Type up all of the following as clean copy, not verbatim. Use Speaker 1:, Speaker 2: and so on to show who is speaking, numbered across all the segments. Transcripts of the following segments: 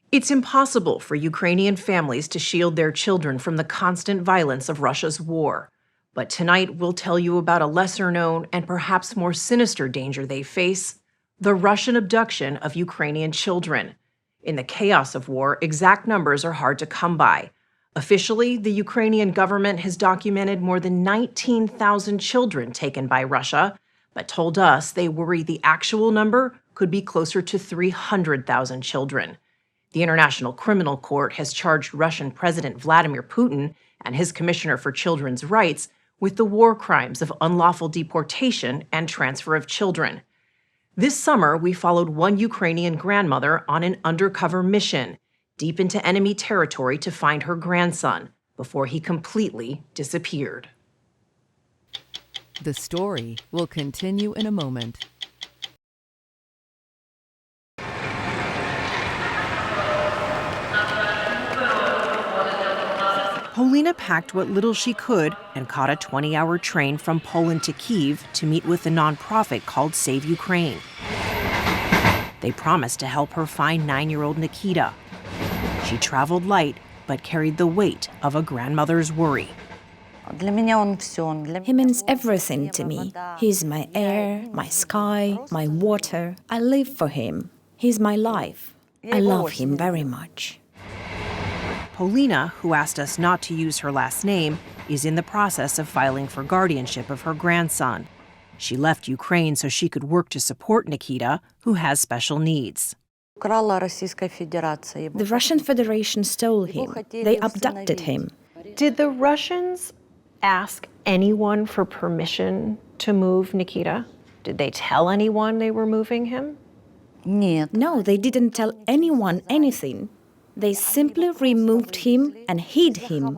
Speaker 1: It's impossible for Ukrainian families to shield their children from the constant violence of Russia's war. But tonight, we'll tell you about a lesser-known and perhaps more sinister danger they face: the Russian abduction of Ukrainian children. In the chaos of war, exact numbers are hard to come by. Officially, the Ukrainian government has documented more than 19,000 children taken by Russia, but told us they worry the actual number could be closer to 300,000 children. The International Criminal Court has charged Russian President Vladimir Putin and his Commissioner for Children's Rights with the war crimes of unlawful deportation and transfer of children. This summer, we followed one Ukrainian grandmother on an undercover mission deep into enemy territory to find her grandson before he completely disappeared.
Speaker 2: The story will continue in a moment.
Speaker 1: Polina packed what little she could and caught a 20-hour train from Poland to Kyiv to meet with a nonprofit called Save Ukraine. They promised to help her find 9-year-old Nikita. She traveled light, but carried the weight of a grandmother's worry.
Speaker 3: He means everything to me. He's my air, my sky, my water. I live for him. He's my life. I love him very much.
Speaker 1: Polina, who asked us not to use her last name, is in the process of filing for guardianship of her grandson. She left Ukraine so she could work to support Nikita, who has special needs.
Speaker 3: The Russian Federation stole him. They abducted him.
Speaker 1: Did the Russians ask anyone for permission to move Nikita? Did they tell anyone they were moving him?
Speaker 3: No, they didn't tell anyone anything. They simply removed him and hid him.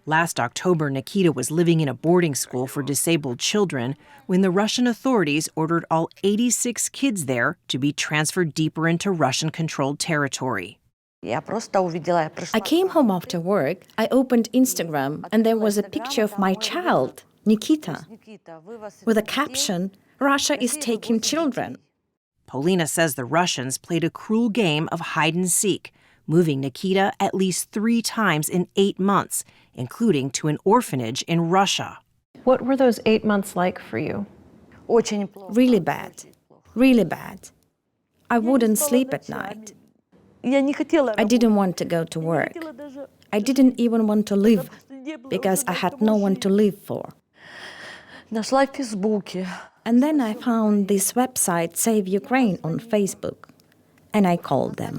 Speaker 1: Last October, Nikita was living in a boarding school for disabled children when the Russian authorities ordered all 86 kids there to be transferred deeper into Russian-controlled territory.
Speaker 3: I came home after work, I opened Instagram, and there was a picture of my child, Nikita, with a caption, "Russia is taking children."
Speaker 1: Polina says the Russians played a cruel game of hide-and-seek, moving Nikita at least 3 times in 8 months, including to an orphanage in Russia. What were those 8 months like for you?
Speaker 3: Really bad. Really bad. I wouldn't sleep at night. I didn't want to go to work. I didn't even want to live because I had no one to live for. And then I found this website, Save Ukraine, on Facebook, and I called them.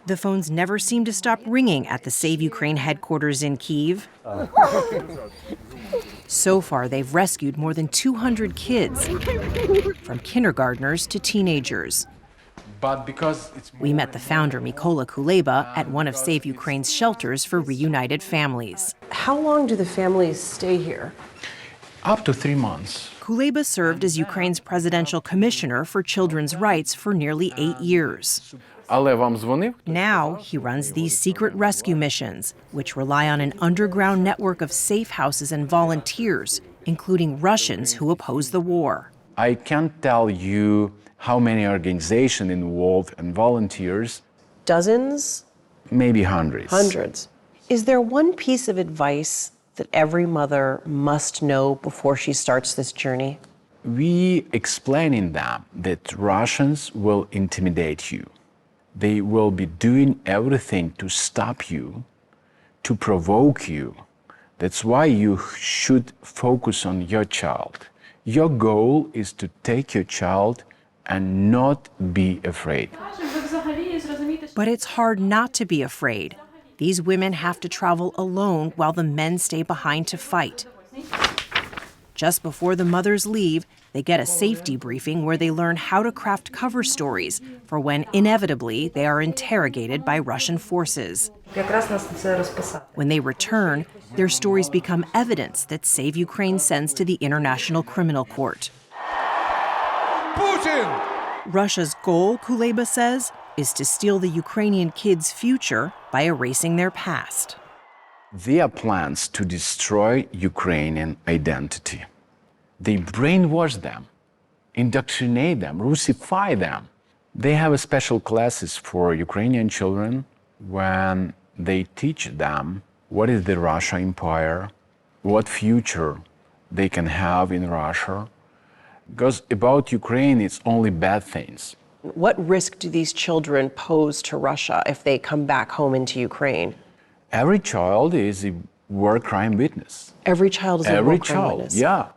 Speaker 1: The phones never seem to stop ringing at the Save Ukraine headquarters in Kyiv. So far, they've rescued more than 200 kids, from kindergartners to teenagers. We met the founder, Mykola Kuleba, at one of Save Ukraine's shelters for reunited families. How long do the families stay here?
Speaker 4: Up to 3 months.
Speaker 1: Kuleba served as Ukraine's presidential commissioner for children's rights for nearly 8 years. Now he runs these secret rescue missions, which rely on an underground network of safe houses and volunteers, including Russians who oppose the war.
Speaker 4: I can't tell you how many organizations involved and volunteers.
Speaker 1: Dozens?
Speaker 4: Maybe hundreds.
Speaker 1: Hundreds. Is there one piece of advice that every mother must know before she starts this journey?
Speaker 4: We explain in them that Russians will intimidate you. They will be doing everything to stop you, to provoke you. That's why you should focus on your child. Your goal is to take your child and not be afraid.
Speaker 1: But it's hard not to be afraid. These women have to travel alone while the men stay behind to fight. Just before the mothers leave, they get a safety briefing where they learn how to craft cover stories for when, inevitably, they are interrogated by Russian forces. When they return, their stories become evidence that Save Ukraine sends to the International Criminal Court.
Speaker 5: Putin!
Speaker 1: Russia's goal, Kuleba says, is to steal the Ukrainian kids' future by erasing their past.
Speaker 4: Their plans to destroy Ukrainian identity. They brainwash them indoctrinate them, Russify them. They have special classes for Ukrainian children when they teach them what is the Russia Empire, what future they can have in Russia. Because about Ukraine, it's only bad things.
Speaker 5: What risk do these children pose to Russia if they come back home into Ukraine?
Speaker 4: Every child is a war crime witness.
Speaker 5: Every child is a war crime witness.
Speaker 4: Yeah,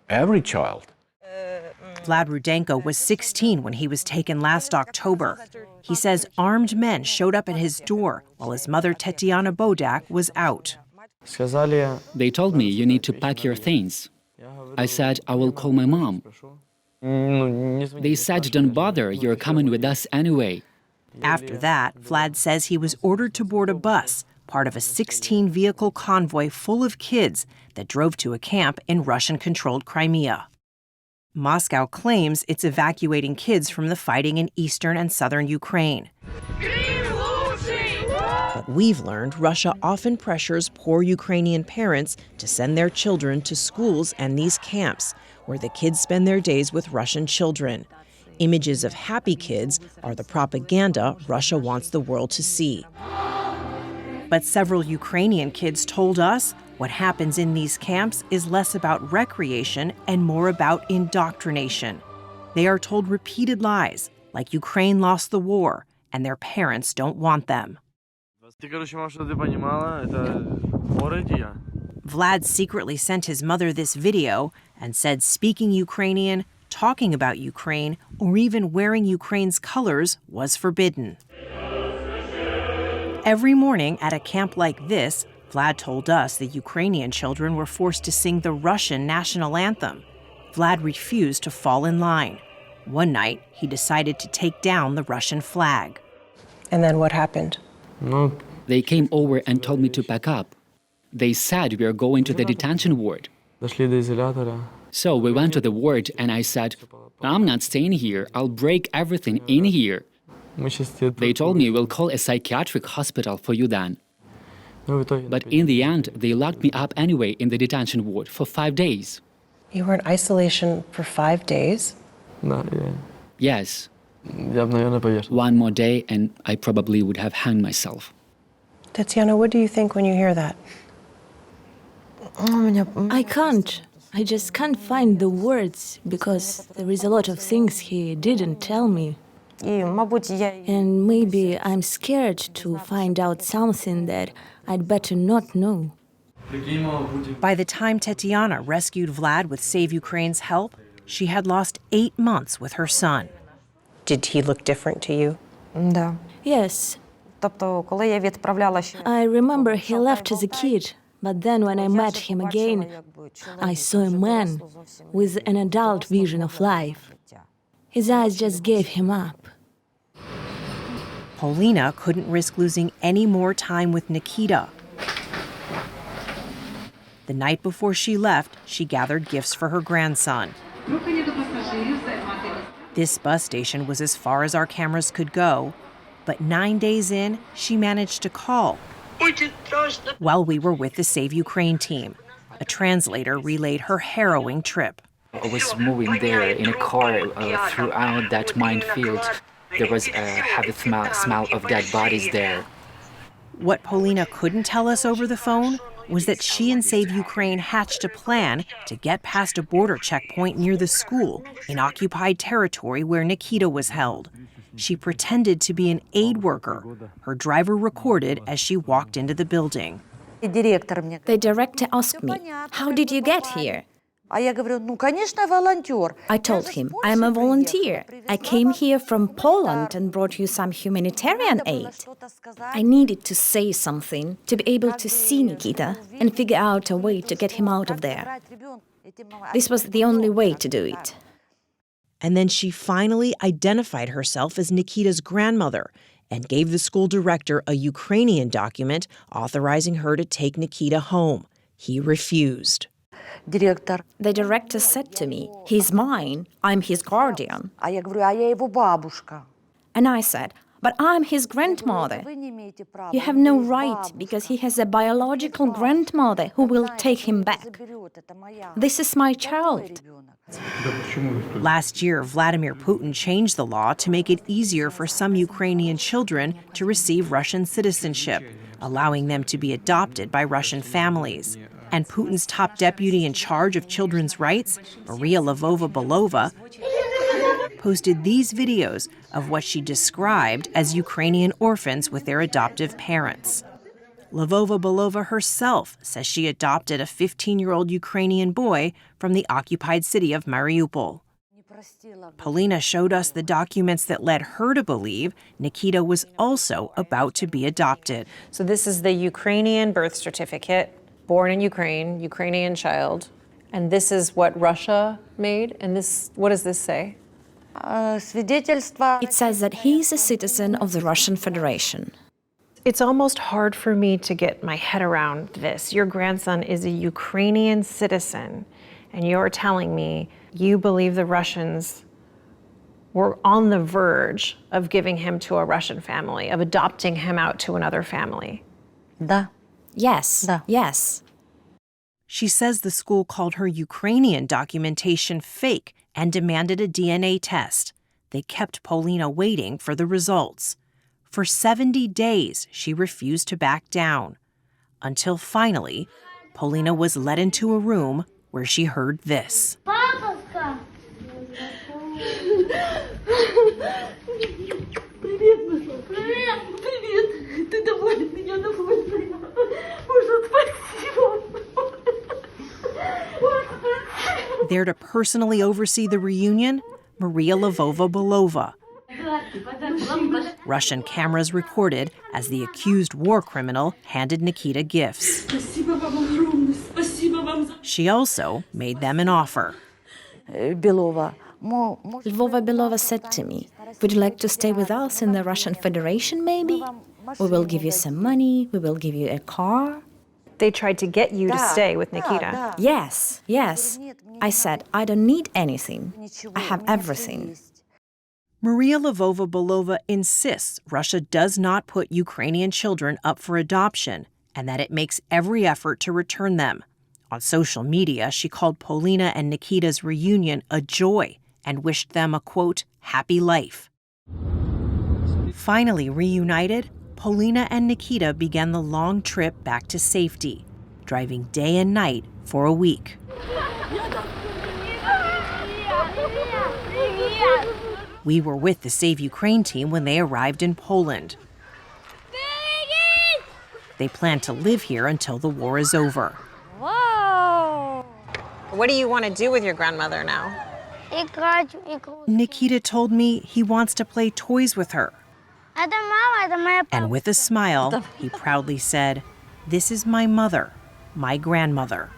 Speaker 4: every child.
Speaker 1: Vlad Rudenko was 16 when he was taken last October. He says armed men showed up at his door while his mother, Tetiana Bodak, was out.
Speaker 6: They told me, you need to pack your things. I said, I will call my mom. They said, don't bother, you're coming with us anyway.
Speaker 1: After that, Vlad says he was ordered to board a bus, part of a 16-vehicle convoy full of kids that drove to a camp in Russian-controlled Crimea. Moscow claims it's evacuating kids from the fighting in eastern and southern Ukraine. But we've learned Russia often pressures poor Ukrainian parents to send their children to schools and these camps, where the kids spend their days with Russian children. Images of happy kids are the propaganda Russia wants the world to see. But several Ukrainian kids told us what happens in these camps is less about recreation and more about indoctrination. They are told repeated lies, like Ukraine lost the war and their parents don't want them. Vlad secretly sent his mother this video and said speaking Ukrainian, talking about Ukraine, or even wearing Ukraine's colors was forbidden. Every morning at a camp like this, Vlad told us the Ukrainian children were forced to sing the Russian national anthem. Vlad refused to fall in line. One night, he decided to take down the Russian flag.
Speaker 5: And then what happened?
Speaker 6: They came over and told me to pack up. They said we are going to the detention ward. So we went to the ward and I said, I'm not staying here, I'll break everything in here. They told me we'll call a psychiatric hospital for you then. But in the end, they locked me up anyway in the detention ward for 5 days.
Speaker 5: You were in isolation for 5 days?
Speaker 6: Yes. One more day and I probably would have hanged myself.
Speaker 5: Tatiana, what do you think when you hear that?
Speaker 3: I can't. I just can't find the words because there is a lot of things he didn't tell me. And maybe I'm scared to find out something that I'd better not know.
Speaker 1: By the time Tetiana rescued Vlad with Save Ukraine's help, she had lost 8 months with her son.
Speaker 5: Did he look different to you?
Speaker 3: Yes. I remember he left as a kid, but then when I met him again, I saw a man with an adult vision of life. His eyes just gave him up.
Speaker 1: Polina couldn't risk losing any more time with Nikita. The night before she left, she gathered gifts for her grandson. This bus station was as far as our cameras could go, but 9 days in, she managed to call while we were with the Save Ukraine team. A translator relayed her harrowing trip.
Speaker 6: I was moving there in a car throughout that minefield. There was a heavy smell of dead bodies there.
Speaker 1: What Polina couldn't tell us over the phone was that she and Save Ukraine hatched a plan to get past a border checkpoint near the school in occupied territory where Nikita was held. She pretended to be an aid worker. Her driver recorded as she walked into the building.
Speaker 3: The director asked me, "How did you get here?" I told him, "I'm a volunteer. I came here from Poland and brought you some humanitarian aid." I needed to say something to be able to see Nikita and figure out a way to get him out of there. This was the only way to do it.
Speaker 1: And then she finally identified herself as Nikita's grandmother and gave the school director a Ukrainian document authorizing her to take Nikita home. He refused.
Speaker 3: The director said to me, "He's mine. I'm his guardian." And I said, But I'm his grandmother. You have no right, because he has a biological grandmother who will take him back. This is my child.
Speaker 1: Last year, Vladimir Putin changed the law to make it easier for some Ukrainian children to receive Russian citizenship, allowing them to be adopted by Russian families. And Putin's top deputy in charge of children's rights, Maria Lvova-Belova, posted these videos of what she described as Ukrainian orphans with their adoptive parents. Lvova-Belova herself says she adopted a 15-year-old Ukrainian boy from the occupied city of Mariupol. Polina showed us the documents that led her to believe Nikita was also about to be adopted. So this is the Ukrainian birth certificate, born in Ukraine, Ukrainian child. And this is what Russia made? And this, what does this say?
Speaker 3: It says that he's a citizen of the Russian Federation.
Speaker 1: It's almost hard for me to get my head around this. Your grandson is a Ukrainian citizen, and you're telling me you believe the Russians were on the verge of giving him to a Russian family, of adopting him out to another family.
Speaker 3: Yes, yes.
Speaker 1: She says the school called her Ukrainian documentation fake and demanded a DNA test. They kept Polina waiting for the results. For 70 days, she refused to back down, until finally, Polina was led into a room where she heard this. There to personally oversee the reunion, Maria Lvova-Belova. Russian cameras recorded as the accused war criminal handed Nikita gifts. She also made them an offer.
Speaker 3: Lvova-Belova said to me, "Would you like to stay with us in the Russian Federation, maybe? We will give you some money, we will give you a car."
Speaker 1: They tried to get you to stay with Nikita.
Speaker 3: Yes, yes. I said, "I don't need anything. I have everything."
Speaker 1: Maria Lvova-Belova insists Russia does not put Ukrainian children up for adoption and that it makes every effort to return them. On social media, she called Polina and Nikita's reunion a joy and wished them a, quote, happy life. Finally reunited, Polina and Nikita began the long trip back to safety, driving day and night for a week. We were with the Save Ukraine team when they arrived in Poland. They plan to live here until the war is over.
Speaker 7: Whoa!
Speaker 1: What do you want to do with your grandmother now? Nikita told me he wants to play toys with her. And with a smile, he proudly said, "This is my mother, my grandmother."